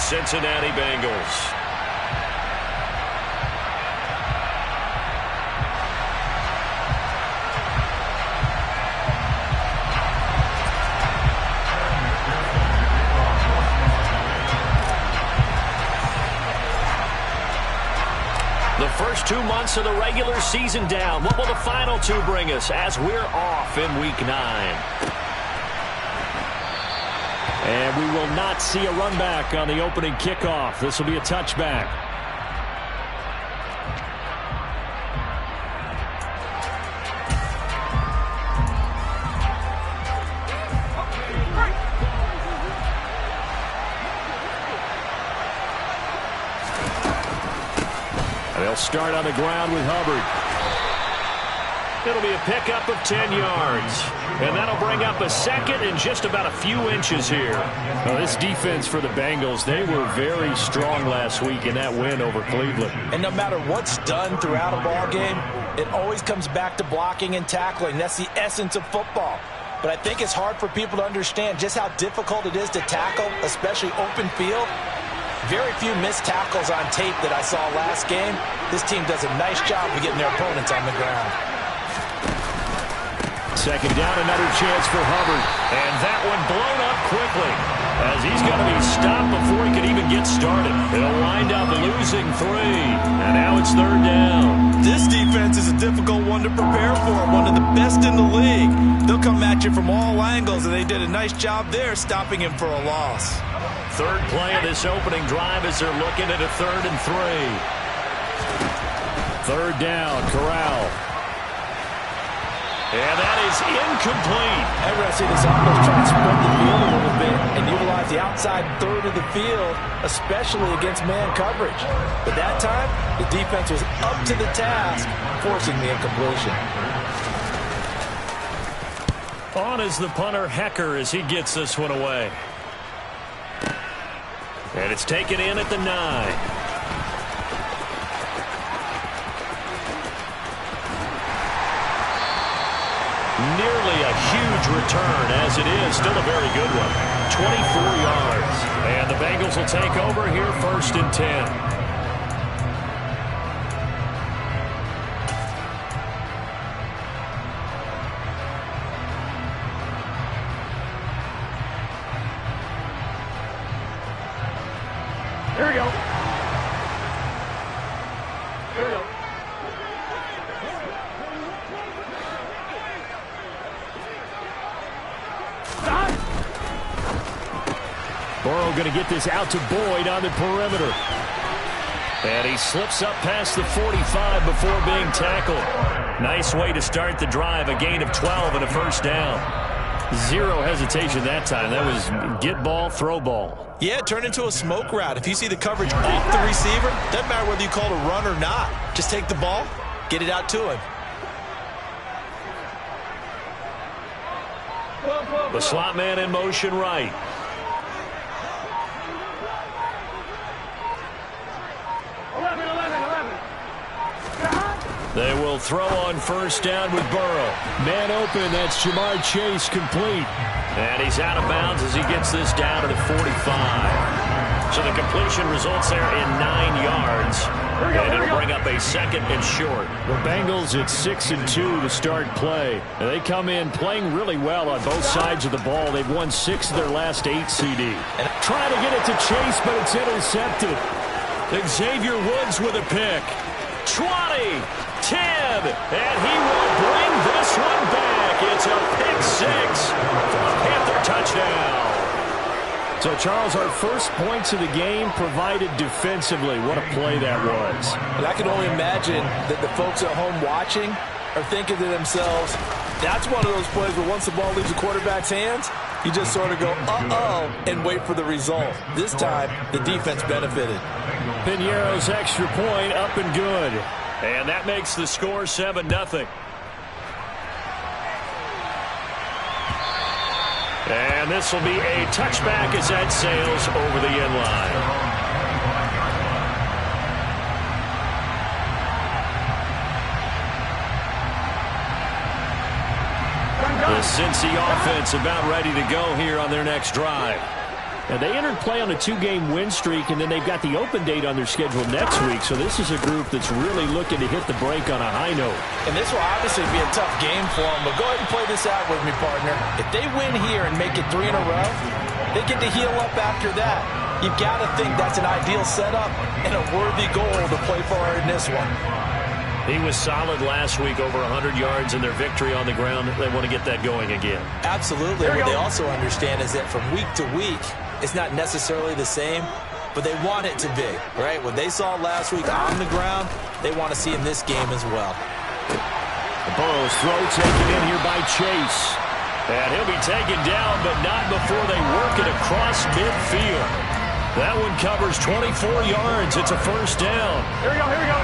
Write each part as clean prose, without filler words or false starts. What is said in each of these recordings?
Cincinnati Bengals. The first 2 months of the regular season down. What will the final 2 bring us as we're off in Week 9? And we will not see a run back on the opening kickoff. This will be a touchback. They'll start on the ground with Hubbard. It'll be a pickup of 10 yards. And that'll bring up a second and just about a few inches here. Well, this defense for the Bengals, they were very strong last week in that win over Cleveland. And no matter what's done throughout a ball game, it always comes back to blocking and tackling. That's the essence of football. But I think it's hard for people to understand just how difficult it is to tackle, especially open field. Very few missed tackles on tape that I saw last game. This team does a nice job of getting their opponents on the ground. Second down, another chance for Hubbard. And that one blown up quickly as he's going to be stopped before he can even get started. It'll wind up losing 3. And now it's 3rd down. This defense is a difficult one to prepare for, one of the best in the league. They'll come at you from all angles, and they did a nice job there stopping him for a loss. 3rd play of this opening drive as they're looking at a 3rd and 3. 3rd down, Corral. And that is incomplete. I'd rather see this offense try to spread the field a little bit and utilize the outside 3rd of the field, especially against man coverage. But that time, the defense was up to the task, forcing the incompletion. On is the punter, Hecker, as he gets this one away. And it's taken in at the 9. Nearly a huge return, as it is still a very good one. 24 yards. And the Bengals will take over here 1st and 10. Here we go. Here we go. Burrow going to get this out to Boyd on the perimeter. And he slips up past the 45 before being tackled. Nice way to start the drive. A gain of 12 and a 1st down. Zero hesitation that time. That was get ball, throw ball. Yeah, it turned into a smoke route. If you see the coverage off the receiver, doesn't matter whether you call it a run or not. Just take the ball, get it out to him. The slot man in motion right. They will throw on 1st down with Burrow. Man open, that's Jamar Chase, complete. And he's out of bounds as he gets this down to the 45. So the completion results there in 9 yards. And it'll bring up a 2nd and short. The Bengals at 6 and 2 to start play. And they come in playing really well on both sides of the ball. They've won 6 of their last 8 CD. And trying to get it to Chase, but it's intercepted. Xavier Woods with a pick. 20, 10, and he will bring this one back. It's a pick 6 for a Panther touchdown. So, Charles, our first points of the game provided defensively. What a play that was. And I can only imagine that the folks at home watching are thinking to themselves, that's one of those plays where once the ball leaves the quarterback's hands, you just sort of go, uh-oh, and wait for the result. This time, the defense benefited. Piñeiro's extra point up and good. And that makes the score 7-0. And this will be a touchback as that sails over the end line. The Cincy offense about ready to go here on their next drive. And they entered play on a 2-game win streak, and then they've got the open date on their schedule next week. So this is a group that's really looking to hit the break on a high note. And this will obviously be a tough game for them, but go ahead and play this out with me, partner. If they win here and make it 3 in a row, they get to heal up after that. You've got to think that's an ideal setup and a worthy goal to play for in this one. He was solid last week, over 100 yards in their victory on the ground. They want to get that going again. Absolutely. What they also understand is that from week to week, it's not necessarily the same, but they want it to be, right? What they saw last week on the ground, they want to see in this game as well. Burrow's throw taken in here by Chase. And he'll be taken down, but not before they work it across midfield. That one covers 24 yards. It's a first down. Here we go, here we go.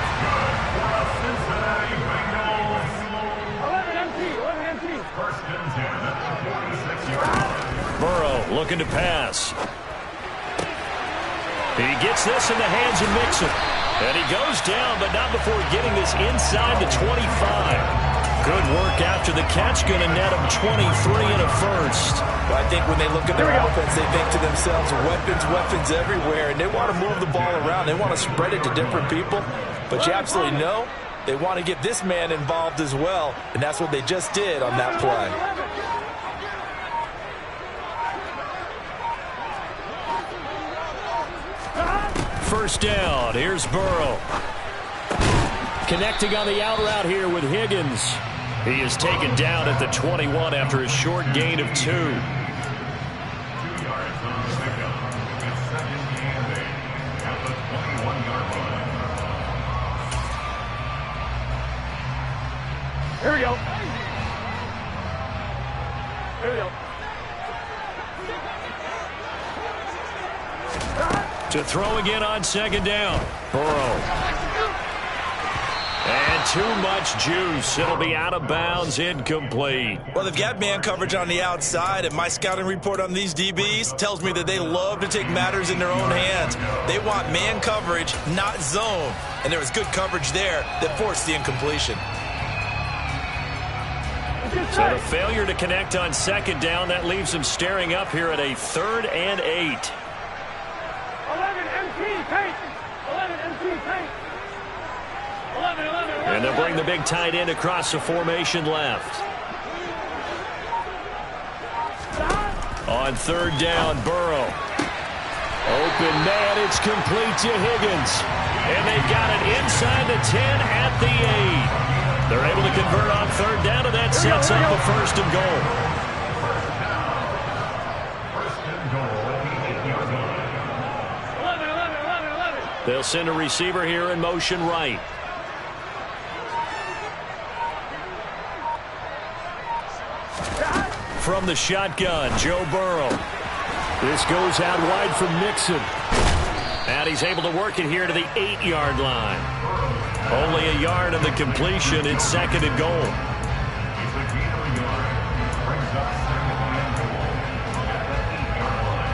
11 empty. First and 10, 46 yards. Burrow looking to pass. He gets this in the hands of Mixon. And he goes down, but not before getting this inside the 25. Good work after the catch. Going to net him 23 and a first. But I think when they look at their offense, they think to themselves, weapons everywhere. And they want to move the ball around. They want to spread it to different people. But you absolutely know they want to get this man involved as well. And that's what they just did on that play. First down. Here's Burrow. Connecting on the out route here with Higgins. He is taken down at the 21 after a short gain of 2. 2 yards on the pickup. It's second and 8 at the 21-yard line. Here we go. Here we go. To throw again on second down. Burrow. And too much juice. It'll be out of bounds, incomplete. Well, they've got man coverage on the outside, and my scouting report on these DBs tells me that they love to take matters in their own hands. They want man coverage, not zone. And there was good coverage there that forced the incompletion. So the failure to connect on second down, that leaves them staring up here at a 3rd and 8. 11 empty, paint. 11 empty, paint. 11. And they'll bring the big tight end across the formation left. On 3rd down, Burrow. Open man, it's complete to Higgins. And they've got it inside the 10 at the 8. They're able to convert on 3rd down, and that sets up the 1st and goal. First and goal at the 8-yard line. 11. They'll send a receiver here in motion right. From the shotgun, Joe Burrow. This goes out wide from Mixon. And he's able to work it here to the 8-yard line. Only a yard of the completion. It's 2nd and goal. He's a gain of a yard. Brings up 2nd and goal at the 8-yard line.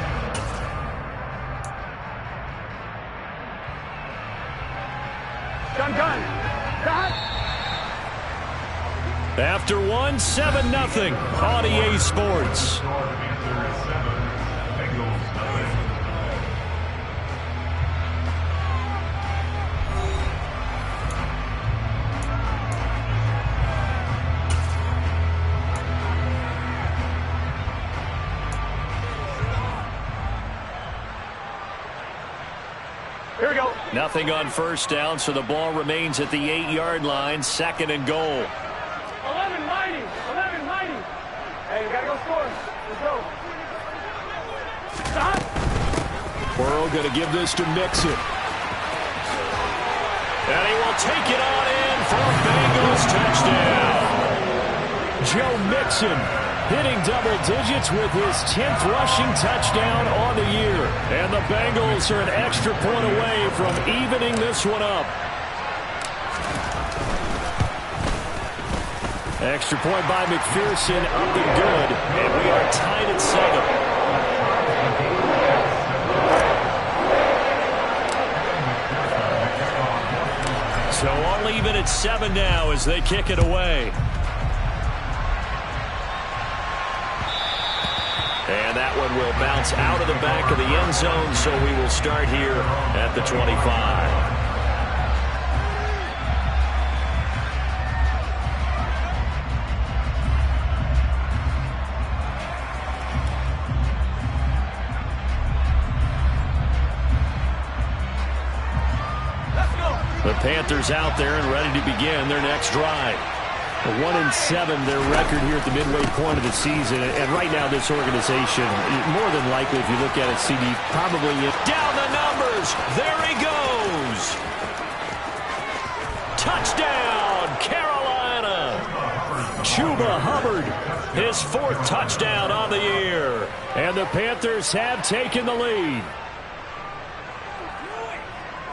Gun. After one, 7-0 on EA Sports. Here we go. Nothing on 1st down, so the ball remains at the 8-yard line, 2nd and goal. 11 mighty. Hey, you gotta go score. Let's go. Stop. Burrow going to give this to Mixon. And he will take it on in for a Bengals touchdown. Joe Mixon hitting double digits with his 10th rushing touchdown on the year. And the Bengals are an extra point away from evening this one up. Extra point by McPherson, up and good. And we are tied at 7. So all even at 7 now as they kick it away. And that one will bounce out of the back of the end zone, so we will start here at the 25. The Panthers out there and ready to begin their next drive. 1-7, their record here at the midway point of the season. And right now, this organization, more than likely, if you look at it, CD, probably down the numbers. There he goes. Touchdown, Carolina. Chuba Hubbard, his 4th touchdown on the year. And the Panthers have taken the lead.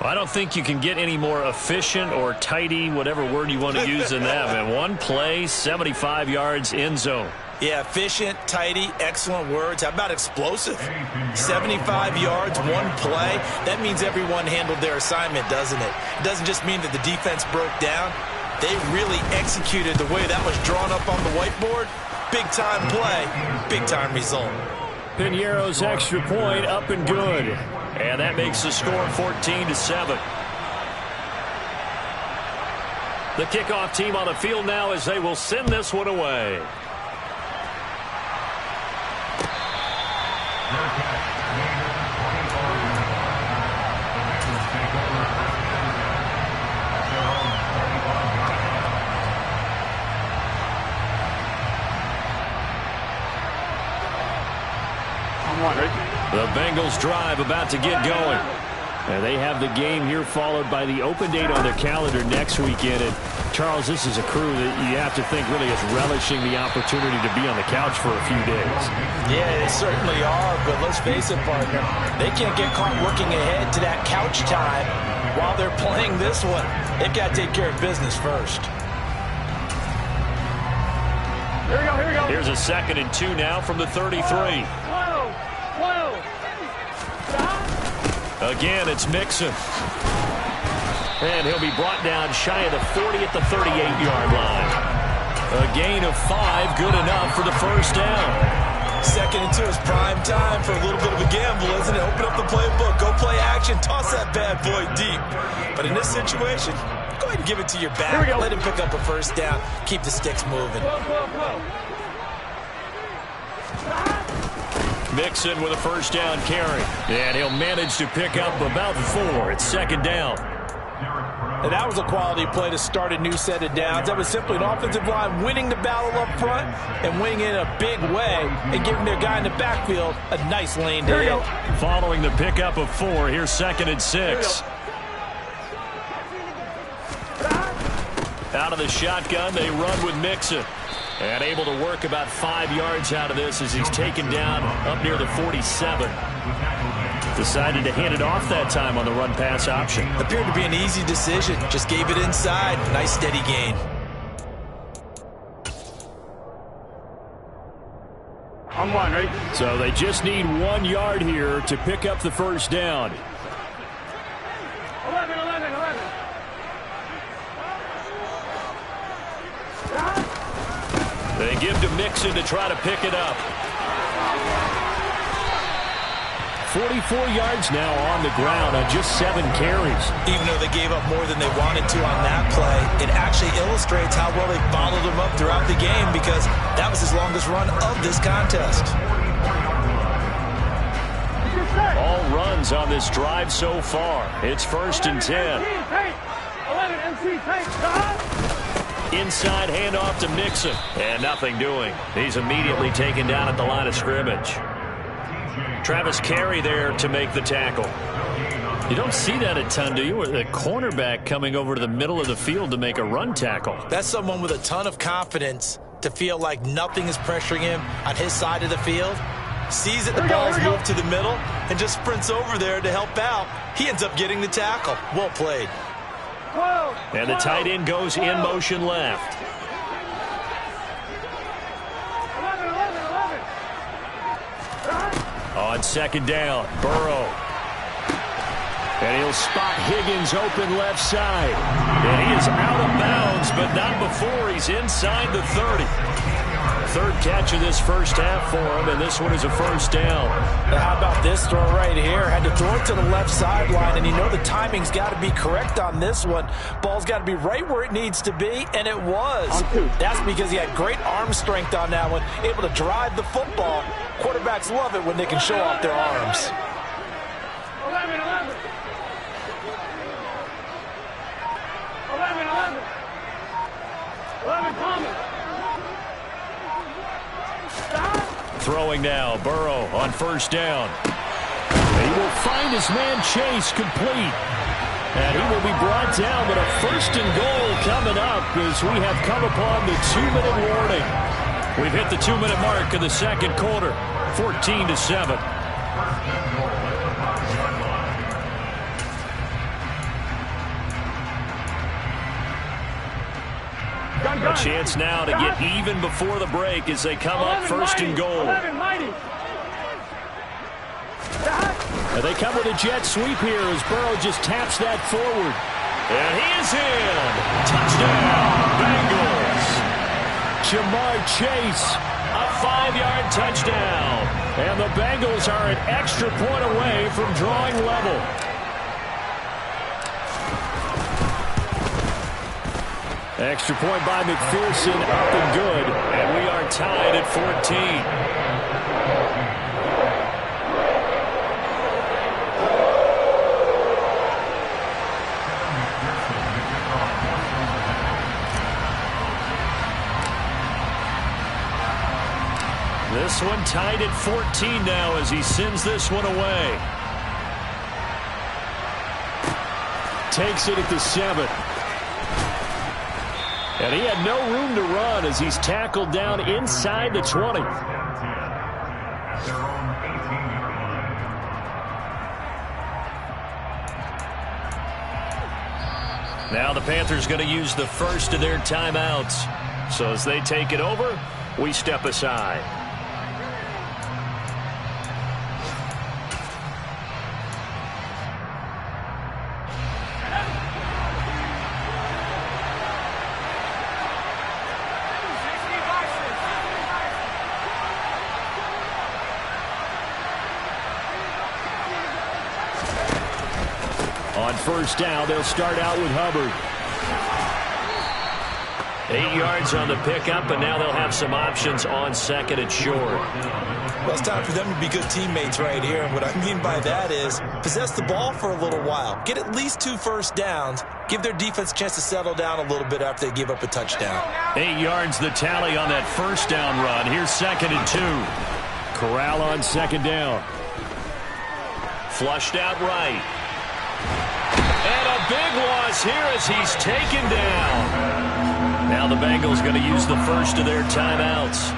I don't think you can get any more efficient or tidy, whatever word you want to use in that. Man, one play, 75 yards, end zone. Yeah, efficient, tidy, excellent words. How about explosive? 75 yards, one play. That means everyone handled their assignment, doesn't it? It doesn't just mean that the defense broke down. They really executed the way that was drawn up on the whiteboard. Big-time play, big-time result. Piñeiro's extra point up and good. And that makes the score 14-7. The kickoff team on the field now as they will send this one away. The Bengals drive about to get going. And they have the game here followed by the open date on their calendar next weekend. And Charles, this is a crew that you have to think really is relishing the opportunity to be on the couch for a few days. Yeah, they certainly are, but let's face it, partner. They can't get caught looking ahead to that couch time while they're playing this one. They've got to take care of business first. Here we go, here we go. Here's a 2nd and 2 now from the 33. Again, it's Mixon. And he'll be brought down shy of the 40 at the 38-yard line. A gain of 5, good enough for the first down. 2nd and 2 is prime time for a little bit of a gamble, isn't it? Open up the playbook, go play action, toss that bad boy deep. But in this situation, go ahead and give it to your back. Let him pick up a first down, keep the sticks moving. Mixon with a first down carry. And he'll manage to pick up about 4. It's 2nd down. And that was a quality play to start a new set of downs. That was simply an offensive line winning the battle up front and winning in a big way and giving their guy in the backfield a nice lane to hit. Following the pickup of 4, here's 2nd and 6. Out of the shotgun, they run with Mixon. And able to work about 5 yards out of this as he's taken down up near the 47. Decided to hand it off that time on the run-pass option. Appeared to be an easy decision. Just gave it inside. Nice steady gain. I'm one, ready? So they just need 1 yard here to pick up the first down. 11. They give to Mixon to try to pick it up. 44 yards now on the ground on just 7 carries. Even though they gave up more than they wanted to on that play, it actually illustrates how well they followed him up throughout the game because that was his longest run of this contest. All runs on this drive so far. It's 1st and 10. 11 MC take. Inside handoff to Mixon. And nothing doing. He's immediately taken down at the line of scrimmage. Travis Carey there to make the tackle. You don't see that a ton, do you? With a cornerback coming over to the middle of the field to make a run tackle. That's someone with a ton of confidence to feel like nothing is pressuring him on his side of the field. Sees that the ball's moved to the middle and just sprints over there to help out. He ends up getting the tackle. Well played. And the tight end goes in motion left. 11. On 2nd down, Burrow. And he'll spot Higgins open left side. And he is out of bounds, but not before he's inside the 30. third catch of this first half for him, and this one is a first down. Now, how about this throw right here? Had to throw it to the left sideline, and you know the timing's got to be correct on this one. Ball's got to be right where it needs to be, and it was. That's because he had great arm strength on that one, able to drive the football. Quarterbacks love it when they can show off their arms. 11. 11 coming. Throwing now, Burrow on first down. He will find his man Chase complete. And he will be brought down, but a first and goal coming up as we have come upon the 2-minute warning. We've hit the 2-minute mark of the second quarter, 14-7. A chance now to get even before the break as they come up first and goal. And they come with a jet sweep here as Burrow just taps that forward. And he is in. Touchdown, Bengals. Jamar Chase, a 5-yard touchdown. And the Bengals are an extra point away from drawing level. Extra point by McPherson, up and good. And we are tied at 14. This one tied at 14 now as he sends this one away. Takes it at the 7. And he had no room to run as he's tackled down inside the 20. Now the Panthers going to use the first of their timeouts. So as they take it over, we step aside. On first down, they'll start out with Hubbard. 8 yards on the pickup, and now they'll have some options on second and short. Well, it's time for them to be good teammates right here. And what I mean by that is possess the ball for a little while. Get at least 2 first downs. Give their defense a chance to settle down a little bit after they give up a touchdown. 8 yards the tally on that first down run. Here's second and 2. Corral on second down. Flushed out right. And a big loss here as he's taken down. Now the Bengals going to use the first of their timeouts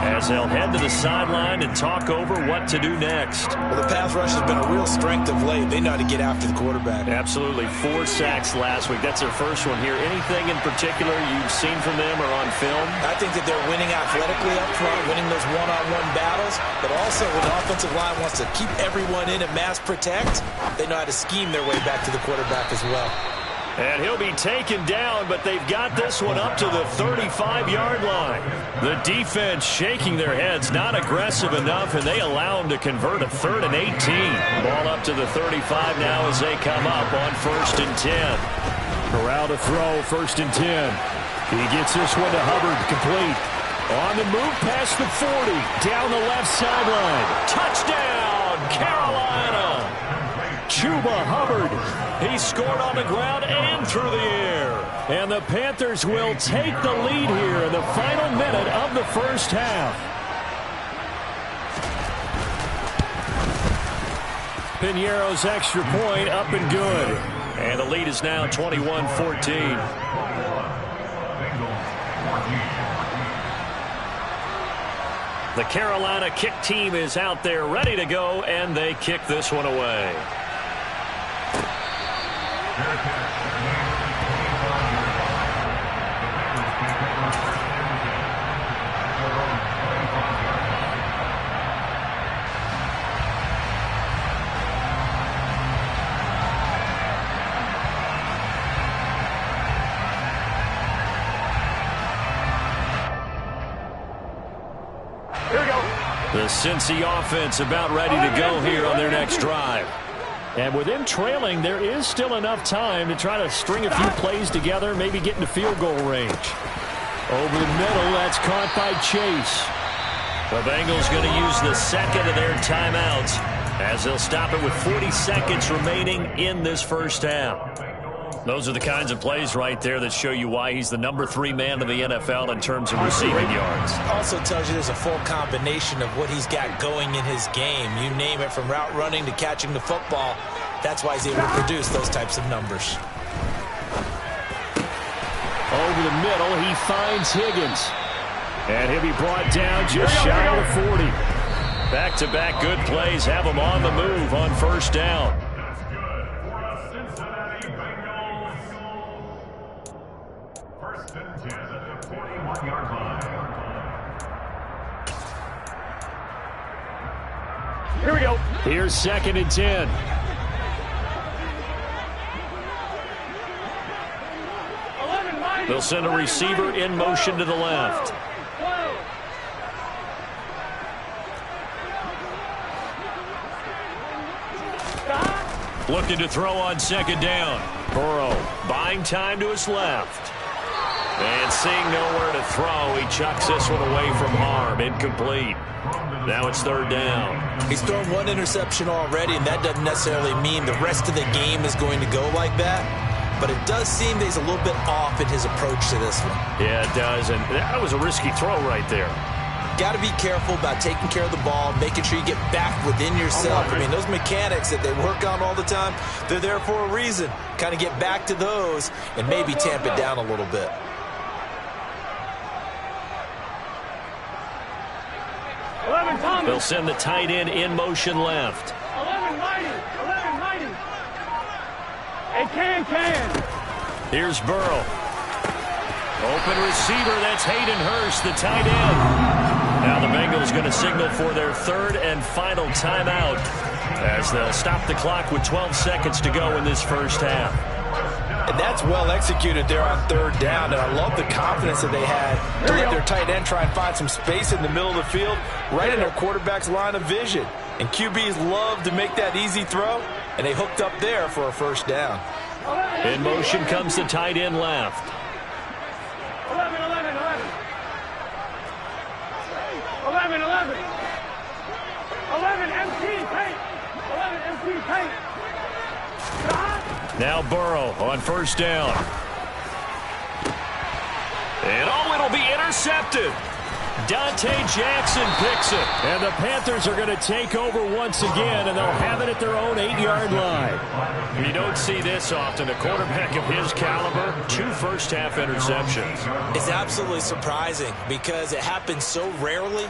as they'll head to the sideline and talk over what to do next. Well, the pass rush has been a real strength of late. They know how to get after the quarterback. Absolutely. 4 sacks last week. That's their first one here. Anything in particular you've seen from them or on film? I think that they're winning athletically up front, winning those one-on-one battles, but also when the offensive line wants to keep everyone in and mass protect, they know how to scheme their way back to the quarterback as well. And he'll be taken down, but they've got this one up to the 35-yard line. The defense shaking their heads, not aggressive enough, and they allow him to convert a 3rd and 18. Ball up to the 35 now as they come up on 1st and 10. Corral to throw, 1st and 10. He gets this one to Hubbard, complete. On the move past the 40, down the left sideline. Touchdown, Carolina! Chuba Hubbard. He scored on the ground and through the air. And the Panthers will take the lead here in the final minute of the first half. Piñeiro's extra point up and good. And the lead is now 21-14. The Carolina kick team is out there ready to go, and they kick this one away. The Cincy offense about ready to go here on their next drive. And with them trailing, there is still enough time to try to string a few plays together, maybe get into field goal range. Over the middle, that's caught by Chase. The Bengals going to use the second of their timeouts as they'll stop it with 40 seconds remaining in this first half. Those are the kinds of plays right there that show you why he's the #3 man in the NFL in terms of receiving yards. Also tells you there's a full combination of what he's got going in his game. You name it, from route running to catching the football. That's why he's able to produce those types of numbers. Over the middle, he finds Higgins. And he'll be brought down just shy of 40. Back-to-back good plays have him on the move on first down. That's good for the Cincinnati Bengals. First and 10 at the 41-yard line. Here we go. Here's 2nd and 10. They'll send a receiver in motion to the left. Looking to throw on 2nd down. Burrow buying time to his left. And seeing nowhere to throw, he chucks this one away from harm. Incomplete. Now it's 3rd down. He's thrown one interception already, and that doesn't necessarily mean the rest of the game is going to go like that. But it does seem that he's a little bit off in his approach to this one. Yeah, it does. And that was a risky throw right there. Got to be careful about taking care of the ball, making sure you get back within yourself. I mean, those mechanics that they work on all the time, they're there for a reason. Kind of get back to those and maybe tamp it down a little bit. They'll send the tight end in motion left. 11 mighty. And can. Here's Burrow. Open receiver, that's Hayden Hurst, the tight end. Now the Bengals going to signal for their 3rd and final timeout as they'll stop the clock with 12 seconds to go in this first half. And that's well executed there on 3rd down, and I love the confidence that they had to let their tight end try and find some space in the middle of the field, right in their quarterback's line of vision. And QBs love to make that easy throw, and they hooked up there for a 1st down. In motion comes the tight end left. 11 empty paint. Now Burrow on 1st down. And it'll be intercepted. Dante Jackson picks it. And the Panthers are going to take over once again, and they'll have it at their own 8-yard line. You don't see this often. A quarterback of his caliber, 2 first-half interceptions. It's absolutely surprising because it happens so rarely.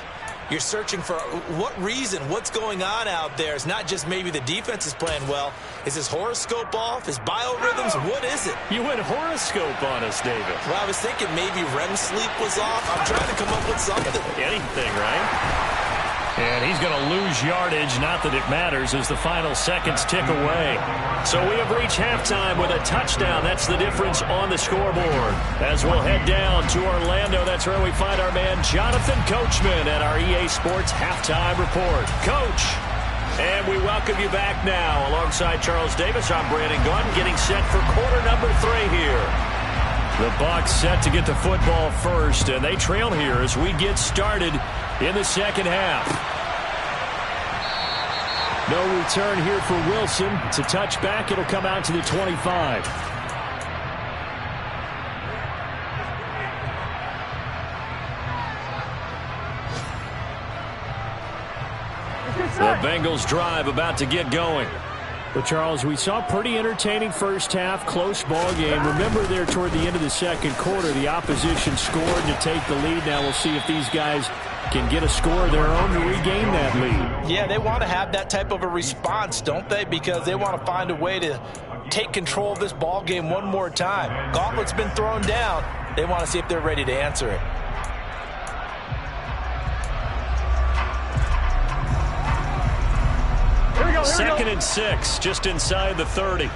You're searching for what reason, what's going on out there. It's not just maybe the defense is playing well. Is his horoscope off? His biorhythms? What is it? You went horoscope on us, David. Well, I was thinking maybe REM sleep was off. I'm trying to come up with something. Anything, right? And he's going to lose yardage. Not that it matters as the final seconds tick away. So we have reached halftime with a touchdown. That's the difference on the scoreboard. As we'll head down to Orlando, that's where we find our man Jonathan Coachman at our EA Sports Halftime Report. Coach, and we welcome you back now. Alongside Charles Davis, I'm Brandon Gunn, getting set for quarter number 3 here. The Bucs set to get the football first, and they trail here as we get started in the second half. No return here for Wilson. It's a touchback. It'll come out to the 25. The Bengals drive about to get going. But, Charles, we saw a pretty entertaining first half, close ball game. Remember there toward the end of the second quarter, the opposition scored to take the lead. Now we'll see if these guys can get a score of their own to regain that lead. Yeah, they want to have that type of a response, don't they? Because they want to find a way to take control of this ball game one more time. Gauntlet's been thrown down. They want to see if they're ready to answer it. Second and 6, just inside the 30.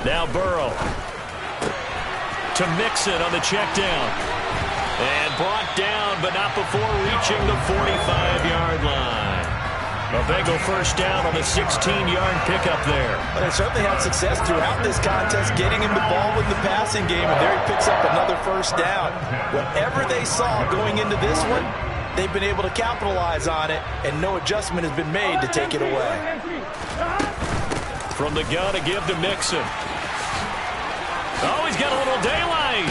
Now Burrow. to Mixon on the check down. And brought down, but not before reaching the 45-yard line. A Bengal first down on the 16-yard pickup there. Well, they certainly had success throughout this contest getting him the ball in the passing game, and there he picks up another first down. Whatever they saw going into this one, they've been able to capitalize on it, and no adjustment has been made to take it away. From the gun to give to Mixon. Oh, he's got a little daylight.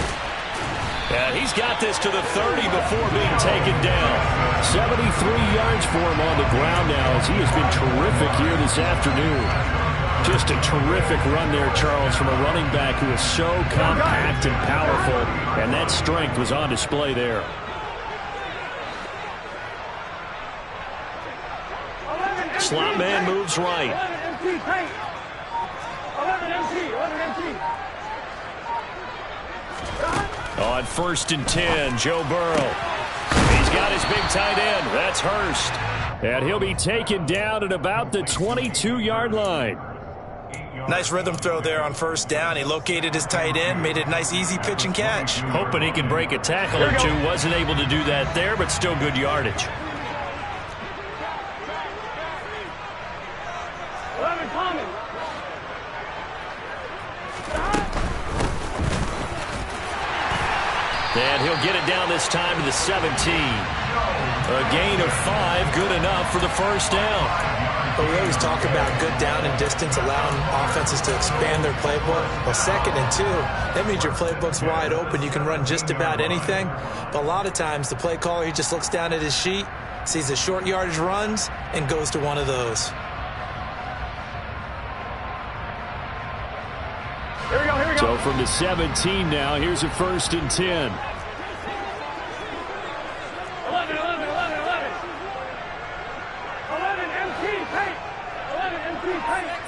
And he's got this to the 30 before being taken down. 73 yards for him on the ground now as he has been terrific here this afternoon. Just a terrific run there, Charles, from a running back who is so compact and powerful, and that strength was on display there. Slot man moves right. 11 MT. On 1st and 10, Joe Burrow. He's got his big tight end. That's Hurst. And he'll be taken down at about the 22-yard line. Nice rhythm throw there on first down. He located his tight end, made it a nice easy pitch and catch. Hoping he can break a tackle or two. Wasn't able to do that there, but still good yardage. 11 Common. And he'll get it down this time to the 17. A gain of 5, good enough for the first down. But we always talk about good down and distance, allowing offenses to expand their playbook. Well, 2nd and 2, that means your playbook's wide open. You can run just about anything. But a lot of times, the play caller, he just looks down at his sheet, sees the short yardage runs, and goes to one of those. Here we go. So from the 17 now, here's a 1st and 10. 11 MT paint. 11 MT paint.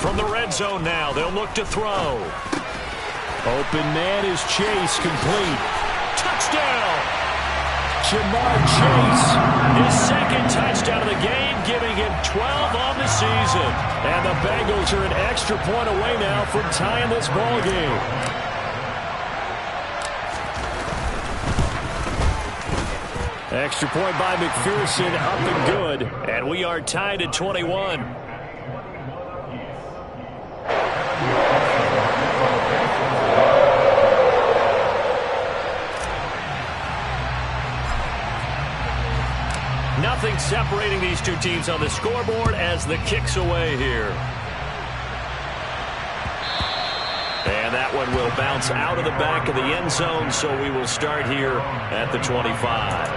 From the red zone now, they'll look to throw. Open man is Chase, complete. Touchdown! Jamar Chase. His 2nd touchdown of the game, giving him 12 on the season. And the Bengals are an extra point away now from tying this ball game. Extra point by McPherson, up and good. And we are tied at 21. Nothing separating these two teams on the scoreboard as the kick's away here. And that one will bounce out of the back of the end zone, so we will start here at the 25.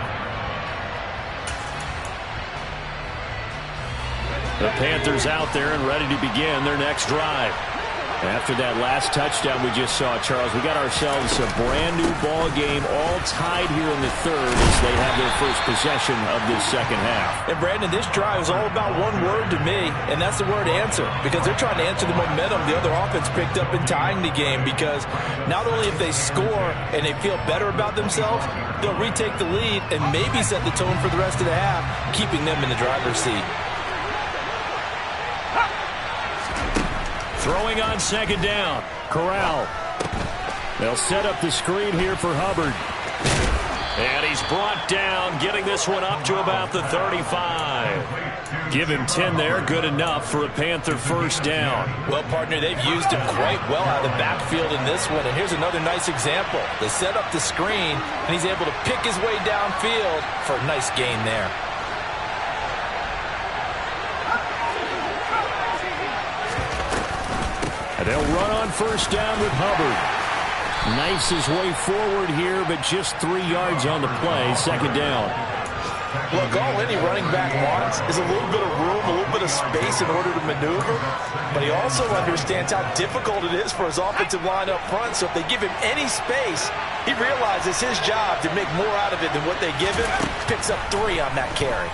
The Panthers out there and ready to begin their next drive. After that last touchdown we just saw, Charles, we got ourselves a brand new ball game, all tied here in the 3rd as they have their first possession of this 2nd half. And Brandon, this drive is all about one word to me, and that's the word answer, because they're trying to answer the momentum the other offense picked up in tying the game, because not only if they score and they feel better about themselves, they'll retake the lead and maybe set the tone for the rest of the half, keeping them in the driver's seat. Throwing on 2nd down. Corral. They'll set up the screen here for Hubbard. And he's brought down, getting this one up to about the 35. Give him 10 there, good enough for a Panther first down. Well, partner, they've used him quite well out of the backfield in this one. And here's another nice example. They set up the screen, and he's able to pick his way downfield for a nice gain there. They'll run on first down with Hubbard. Knifes his way forward here, but just 3 yards on the play. 2nd down. Look, all any running back wants is a little bit of room, a little bit of space in order to maneuver. But he also understands how difficult it is for his offensive line up front. So if they give him any space, he realizes his job to make more out of it than what they give him. Picks up 3 on that carry.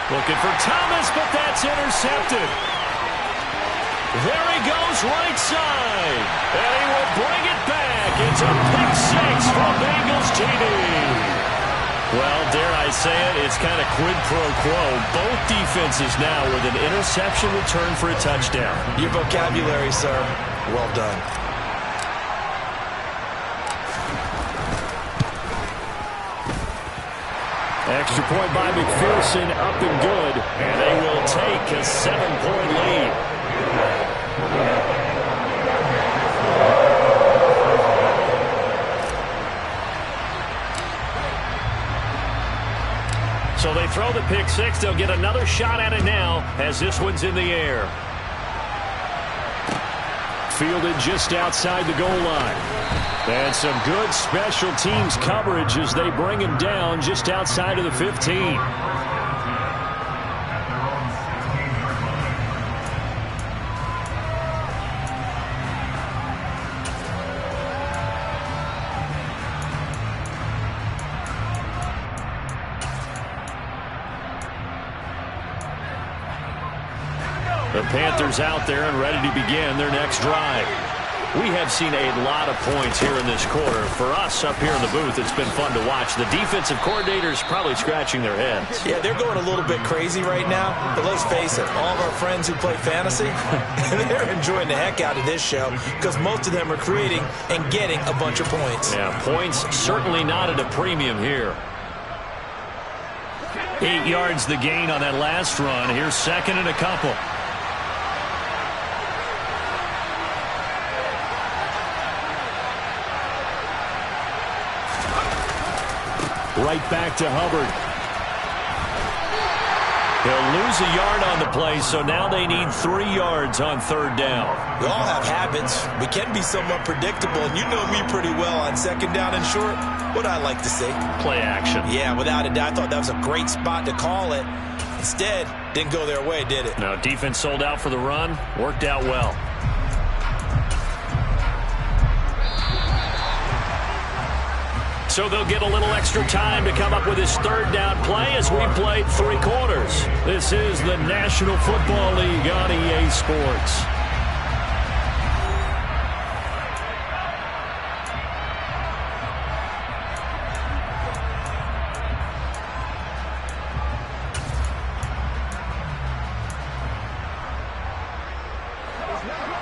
Looking for Thomas, but that's intercepted. There he goes right side. And he will. bring it back. It's a pick six from Bengals TV. Well, dare I say it, it's kind of quid pro quo. Both defenses now with an interception return for a touchdown. Your vocabulary, sir. Well done. Extra point by McPherson, up and good. And they will take a 7-point lead. So they throw the pick six. They'll get another shot at it now as this one's in the air. Fielded just outside the goal line. And some good special teams coverage as they bring him down just outside of the 15. The Panthers out there and ready to begin their next drive. We have seen a lot of points here in this quarter. For us up here in the booth, it's been fun to watch. The defensive coordinators probably scratching their heads. Yeah, they're going a little bit crazy right now. But let's face it, all of our friends who play fantasy, they're enjoying the heck out of this show because most of them are creating and getting a bunch of points. Yeah, points certainly not at a premium here. 8 yards the gain on that last run. Here's second and a couple. Right back to Hubbard. He'll lose a yard on the play, so now they need 3 yards on third down. We all have habits. We can be somewhat predictable, and you know me pretty well on second down and short. What I like to see? Play action. Yeah, without a doubt. I thought that was a great spot to call it. Instead, didn't go their way, did it? No, defense sold out for the run. Worked out well. So they'll get a little extra time to come up with his third down play as we played 3 quarters. This is the National Football League on EA Sports.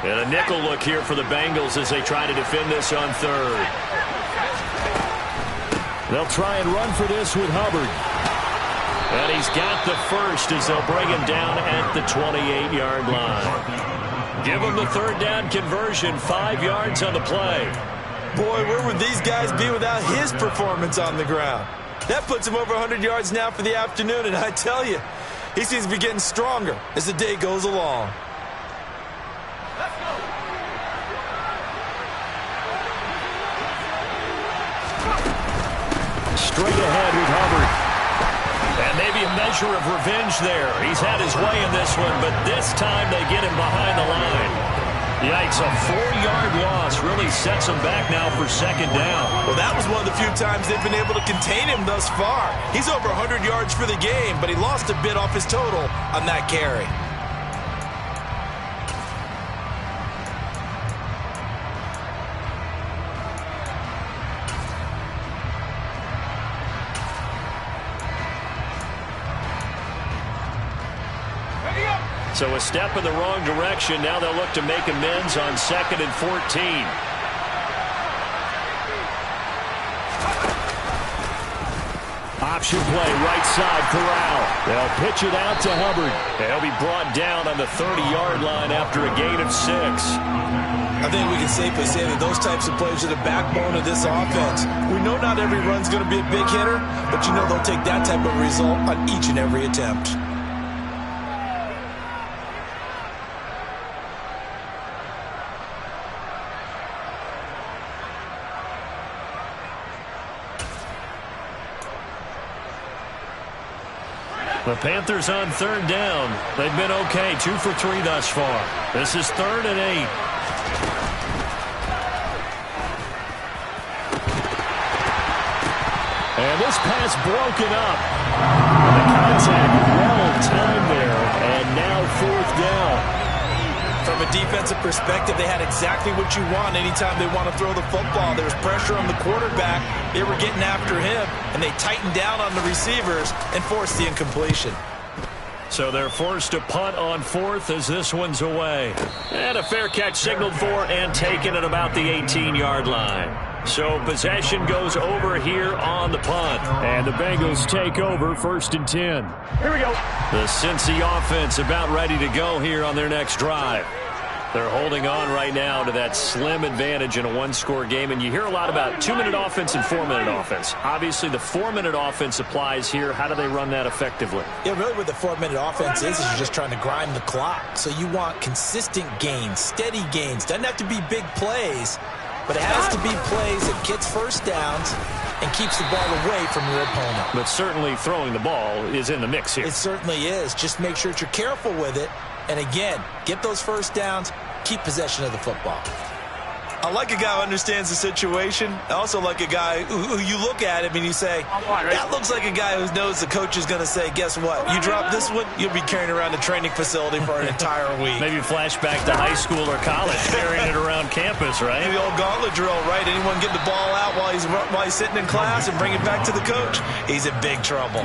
And a nickel look here for the Bengals as they try to defend this on third. They'll try and run for this with Hubbard. And he's got the first as they'll bring him down at the 28-yard line. Give him the third down conversion, 5 yards on the play. Boy, where would these guys be without his performance on the ground? That puts him over 100 yards now for the afternoon, and I tell you, he seems to be getting stronger as the day goes along. Straight ahead with Hubbard. And maybe a measure of revenge there. He's had his way in this one, but this time they get him behind the line. Yikes, a 4-yard loss really sets him back now for second down. Well, that was one of the few times they've been able to contain him thus far. He's over 100 yards for the game, but he lost a bit off his total on that carry. So a step in the wrong direction. Now they'll look to make amends on 2nd and 14. Option play, right side, Corral. They'll pitch it out to Hubbard. He'll be brought down on the 30-yard line after a gain of 6. I think we can safely say that those types of plays are the backbone of this offense. We know not every run's going to be a big hitter, but you know they'll take that type of result on each and every attempt. The Panthers on third down. They've been okay, 2 for 3 thus far. This is 3rd and 8. And this pass broken up. The contact well timed there, and now 4th down. From From a defensive perspective, they had exactly what you want anytime they want to throw the football. There was pressure on the quarterback. They were getting after him, and they tightened down on the receivers and forced the incompletion. So they're forced to punt on fourth as this one's away. And a fair catch signaled for and taken at about the 18-yard line. So possession goes over here on the punt. And the Bengals take over 1st and 10. Here we go. The Cincy offense about ready to go here on their next drive. They're holding on right now to that slim advantage in a one-score game. And you hear a lot about 2-minute offense and 4-minute offense. Obviously, the 4-minute offense applies here. How do they run that effectively? Yeah, really what the 4-minute offense is you're just trying to grind the clock. So you want consistent gains, steady gains. Doesn't have to be big plays, but it has to be plays that gets first downs and keeps the ball away from your opponent. But certainly throwing the ball is in the mix here. It certainly is. Just make sure that you're careful with it. And again, get those first downs, keep possession of the football. I like a guy who understands the situation. I also like a guy who you look at him and you say, that looks like a guy who knows the coach is going to say, guess what? You drop this one, you'll be carrying around the training facility for an entire week. Maybe flashback to high school or college, carrying it around campus, right? The old gauntlet drill, right? Anyone get the ball out while he's sitting in class and bring it back to the coach? He's in big trouble.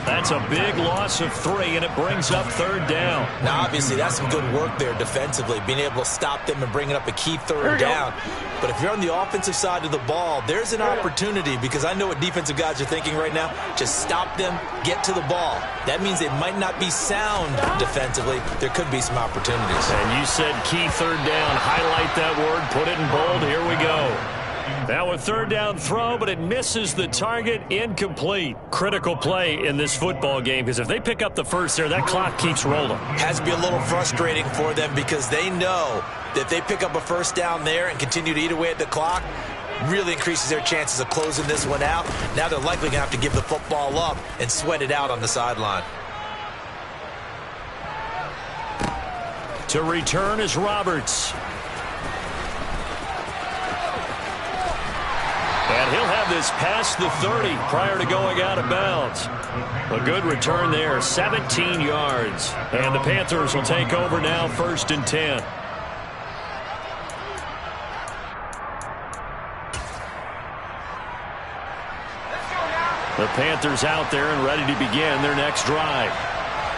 That's a big loss of 3, and it brings up 3rd down. Now, obviously, that's some good work there defensively, being able to stop them and bringing up a key 3rd down. But if you're on the offensive side of the ball, there's an opportunity, because I know what defensive guys are thinking right now. Just stop them, get to the ball. That means they might not be sound defensively. There could be some opportunities. And you said key 3rd down. Highlight that word. Put it in bold. Here we go. Now a 3rd down throw, but it misses the target. Incomplete. Critical play in this football game, because if they pick up the first there, that clock keeps rolling. Has to be a little frustrating for them, because they know that if they pick up a first down there and continue to eat away at the clock, really increases their chances of closing this one out. Now they're likely going to have to give the football up and sweat it out on the sideline. To return is Roberts. And he'll have this past the 30 prior to going out of bounds. A good return there, 17 yards. And the Panthers will take over now, 1st and 10. The Panthers out there and ready to begin their next drive.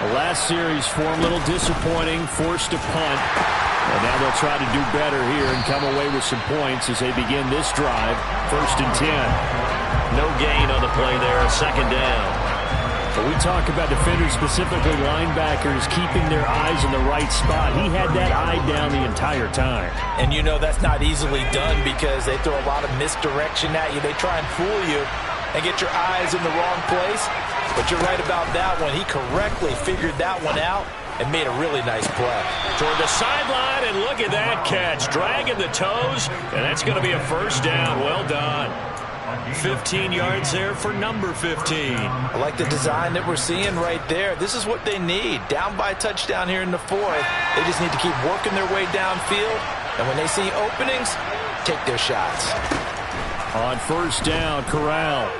The last series for him, a little disappointing, forced to punt. And now they'll try to do better here and come away with some points as they begin this drive. 1st and 10. No gain on the play there, 2nd down. But we talk about defenders, specifically linebackers, keeping their eyes in the right spot. He had that eye down the entire time. And you know that's not easily done, because they throw a lot of misdirection at you. They try and fool you and get your eyes in the wrong place. But you're right about that one. He correctly figured that one out and made a really nice play. Toward the sideline, and look at that catch. Dragging the toes, and that's going to be a 1st down. Well done. 15 yards there for number 15. I like the design that we're seeing right there. This is what they need. Down by a touchdown here in the 4th. They just need to keep working their way downfield. And when they see openings, take their shots. On 1st down, Corral.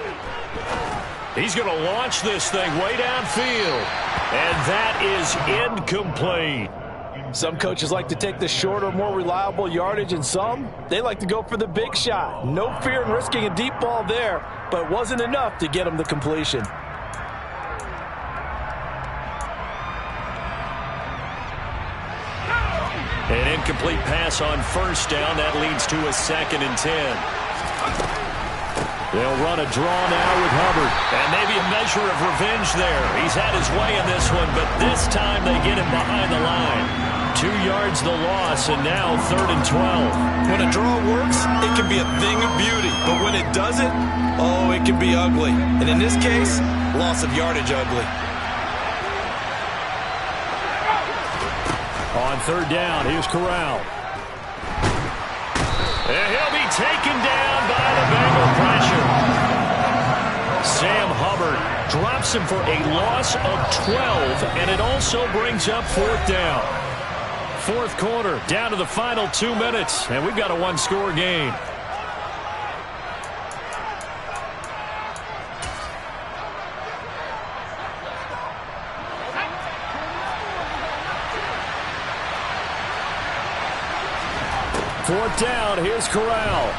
He's going to launch this thing way downfield. And that is incomplete. Some coaches like to take the shorter, more reliable yardage, and some, they like to go for the big shot. No fear in risking a deep ball there, but it wasn't enough to get him the completion. An incomplete pass on 1st down. That leads to a 2nd and 10. They'll run a draw now with Hubbard. And maybe a measure of revenge there. He's had his way in this one, but this time they get him behind the line. 2 yards the loss, and now 3rd and 12. When a draw works, it can be a thing of beauty. But when it doesn't, oh, it can be ugly. And in this case, loss of yardage ugly. On 3rd down, here's Corral. And he'll be taken down by the Bengal pressure. Sam Hubbard drops him for a loss of 12, and it also brings up 4th down. 4th quarter, down to the final 2 minutes, and we've got a 1-score game. Fourth down, here's Corral.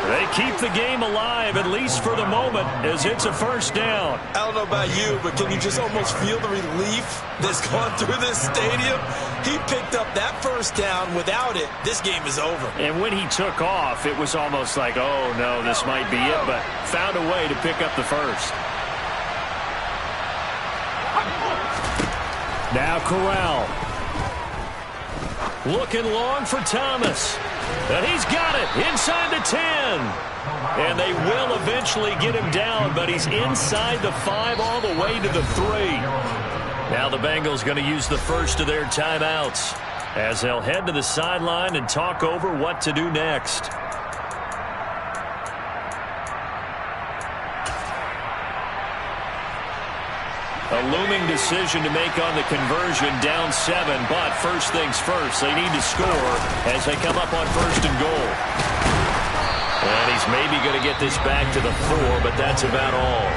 They keep the game alive, at least for the moment, as it's a first down. I don't know about you, but can you just almost feel the relief that's gone through this stadium? He picked up that first down. Without it, this game is over. And when he took off, it was almost like, oh, no, this might be it, but found a way to pick up the first. Now Corral. Looking long for Thomas. And he's got it inside the 10. And they will eventually get him down, but he's inside the 5 all the way to the 3. Now the Bengals going to use the first of their timeouts as they'll head to the sideline and talk over what to do next. A looming decision to make on the conversion, down 7, but first things first, they need to score as they come up on first and goal. And he's maybe going to get this back to the 4, but that's about all.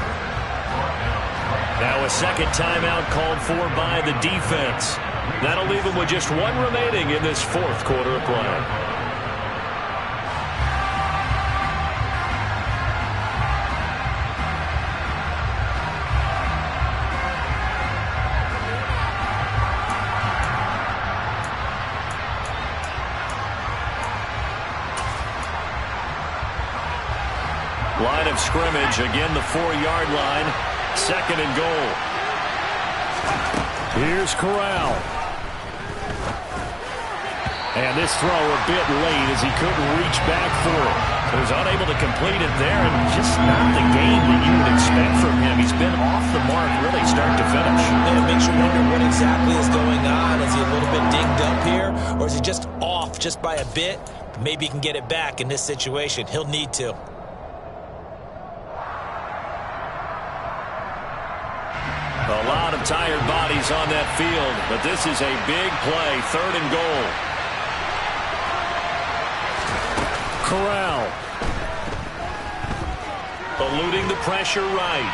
Now a second timeout called for by the defense. That'll leave them with just 1 remaining in this fourth quarter of play. Line of scrimmage, again the 4-yard line, second and goal. Here's Corral. And this throw a bit late as he couldn't reach back for it. He was unable to complete it there, and just not the game that you would expect from him. He's been off the mark really start to finish. And it makes you wonder what exactly is going on. Is he a little bit dinged up here, or is he just off just by a bit? Maybe he can get it back in this situation. He'll need to. A lot of tired bodies on that field, but this is a big play, third and goal. Corral. Eluding the pressure right.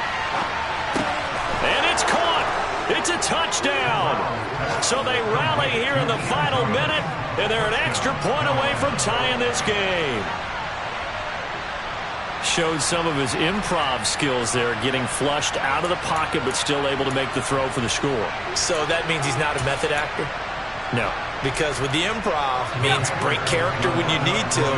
And it's caught. It's a touchdown. So they rally here in the final minute, and they're an extra point away from tying this game. Showed some of his improv skills there, getting flushed out of the pocket but still able to make the throw for the score. So that means he's not a method actor? No. Because with the improv means break character when you need to.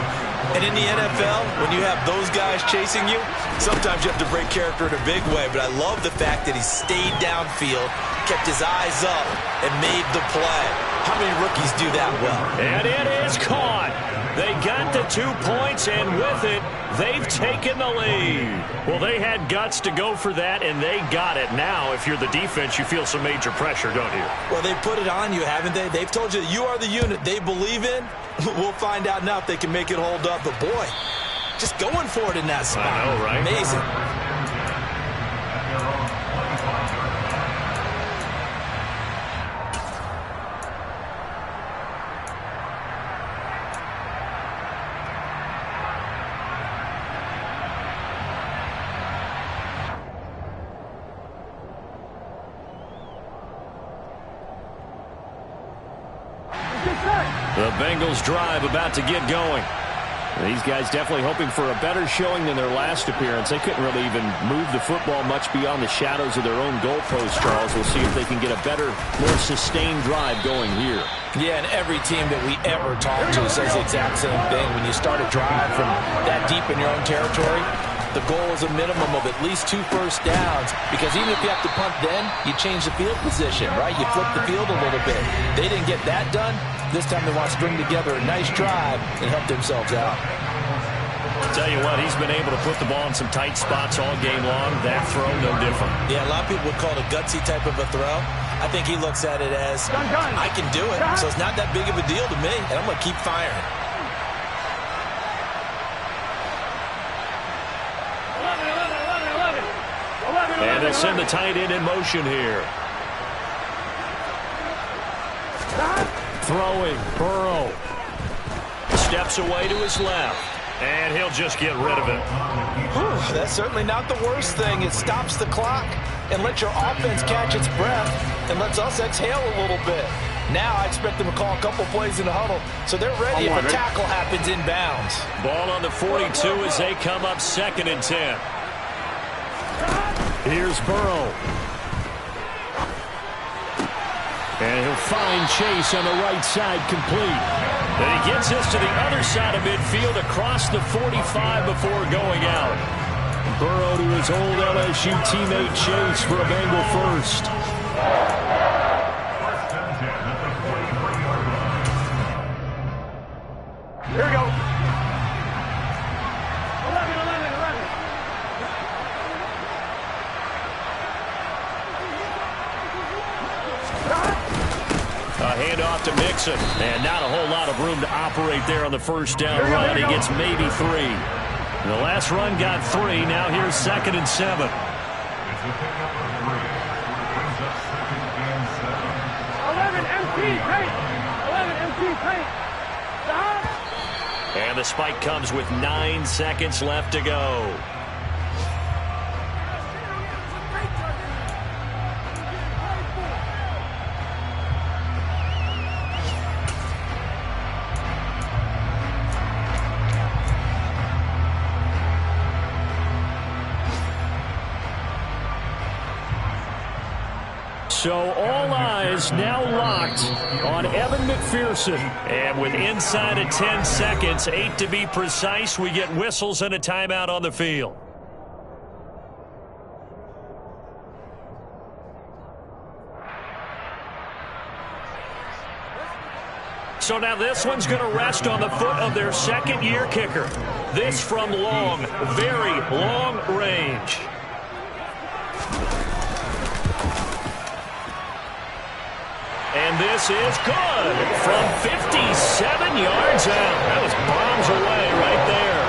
And in the NFL, when you have those guys chasing you, sometimes you have to break character in a big way. But I love the fact that he stayed downfield, kept his eyes up, and made the play. How many rookies do that well? And it is caught. They got the 2 points, and with it, they've taken the lead. Well, they had guts to go for that, and they got it. Now, if you're the defense, you feel some major pressure, don't you? Well, they put it on you, haven't they? They've told you that you are the unit they believe in. We'll find out now if they can make it hold up. But, boy, just going for it in that spot. I know, right? Amazing. The Bengals drive about to get going. These guys definitely hoping for a better showing than their last appearance. They couldn't really even move the football much beyond the shadows of their own goalpost, Charles. We'll see if they can get a better, more sustained drive going here. Yeah, and every team that we ever talk to says the exact same thing. When you start a drive from that deep in your own territory, the goal is a minimum of at least 2 first downs, because even if you have to punt then, you change the field position, right? You flip the field a little bit. They didn't get that done. This time they want to string together a nice drive and help themselves out. Tell you what, he's been able to put the ball in some tight spots all game long. That throw, no different. Yeah, a lot of people would call it a gutsy type of a throw. I think he looks at it as, I can do it, so it's not that big of a deal to me, and I'm going to keep firing. And they'll send the tight end in motion here. Throwing, Burrow. Steps away to his left. And he'll just get rid of it. That's certainly not the worst thing. It stops the clock and lets your offense catch its breath and lets us exhale a little bit. Now I expect them to call a couple plays in the huddle, so they're ready if a tackle happens inbounds. Ball on the 42 as they come up 2nd and 10. Here's Burrow. And he'll find Chase on the right side, complete. And he gets this to the other side of midfield across the 45 before going out. Burrow to his old LSU teammate Chase for a Bengal first. Here we go. 11. A handoff to Mixon. And not a whole lot of room to operate there on the first down run. He gets maybe 3. The last run got 3. Now here's 2nd and 7. It's a pickup of 3. Brings up 2nd and 7. 11 MT paint. 11 MT paint. Stop. And the spike comes with 9 seconds left to go. So all eyes now locked on Evan McPherson. And with inside of 10 seconds, 8 to be precise, we get whistles and a timeout on the field. So now this one's going to rest on the foot of their second-year kicker. This from long, very long range. And this is good from 57 yards out. That was bombs away right there.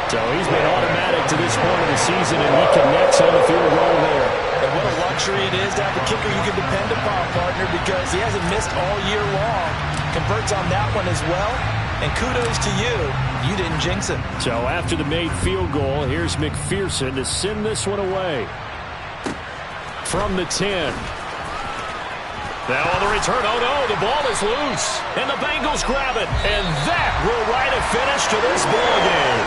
So he's been automatic to this point of the season, and he connects on the field goal there. And what a luxury it is to have a kicker you can depend upon, partner, because he hasn't missed all year long. Converts on that one as well. And kudos to you. You didn't jinx him. So after the made field goal, here's McPherson to send this one away. From the 10. Now on the return, oh no, the ball is loose. And the Bengals grab it. And that will write a finish to this ball game.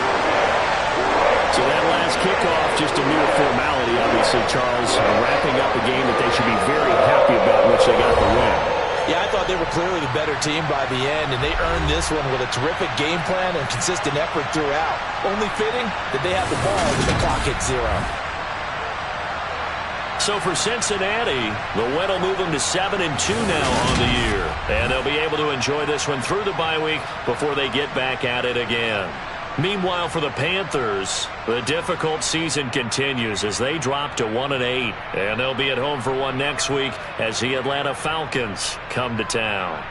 So that last kickoff, just a mere formality, obviously, Charles, wrapping up a game that they should be very happy about, which they got the win. Yeah, I thought they were clearly the better team by the end, and they earned this one with a terrific game plan and consistent effort throughout. Only fitting that they have the ball when the clock hits 0. So for Cincinnati, the win will move them to 7-2 now on the year. And they'll be able to enjoy this one through the bye week before they get back at it again. Meanwhile, for the Panthers, the difficult season continues as they drop to 1-8. And they'll be at home for one next week as the Atlanta Falcons come to town.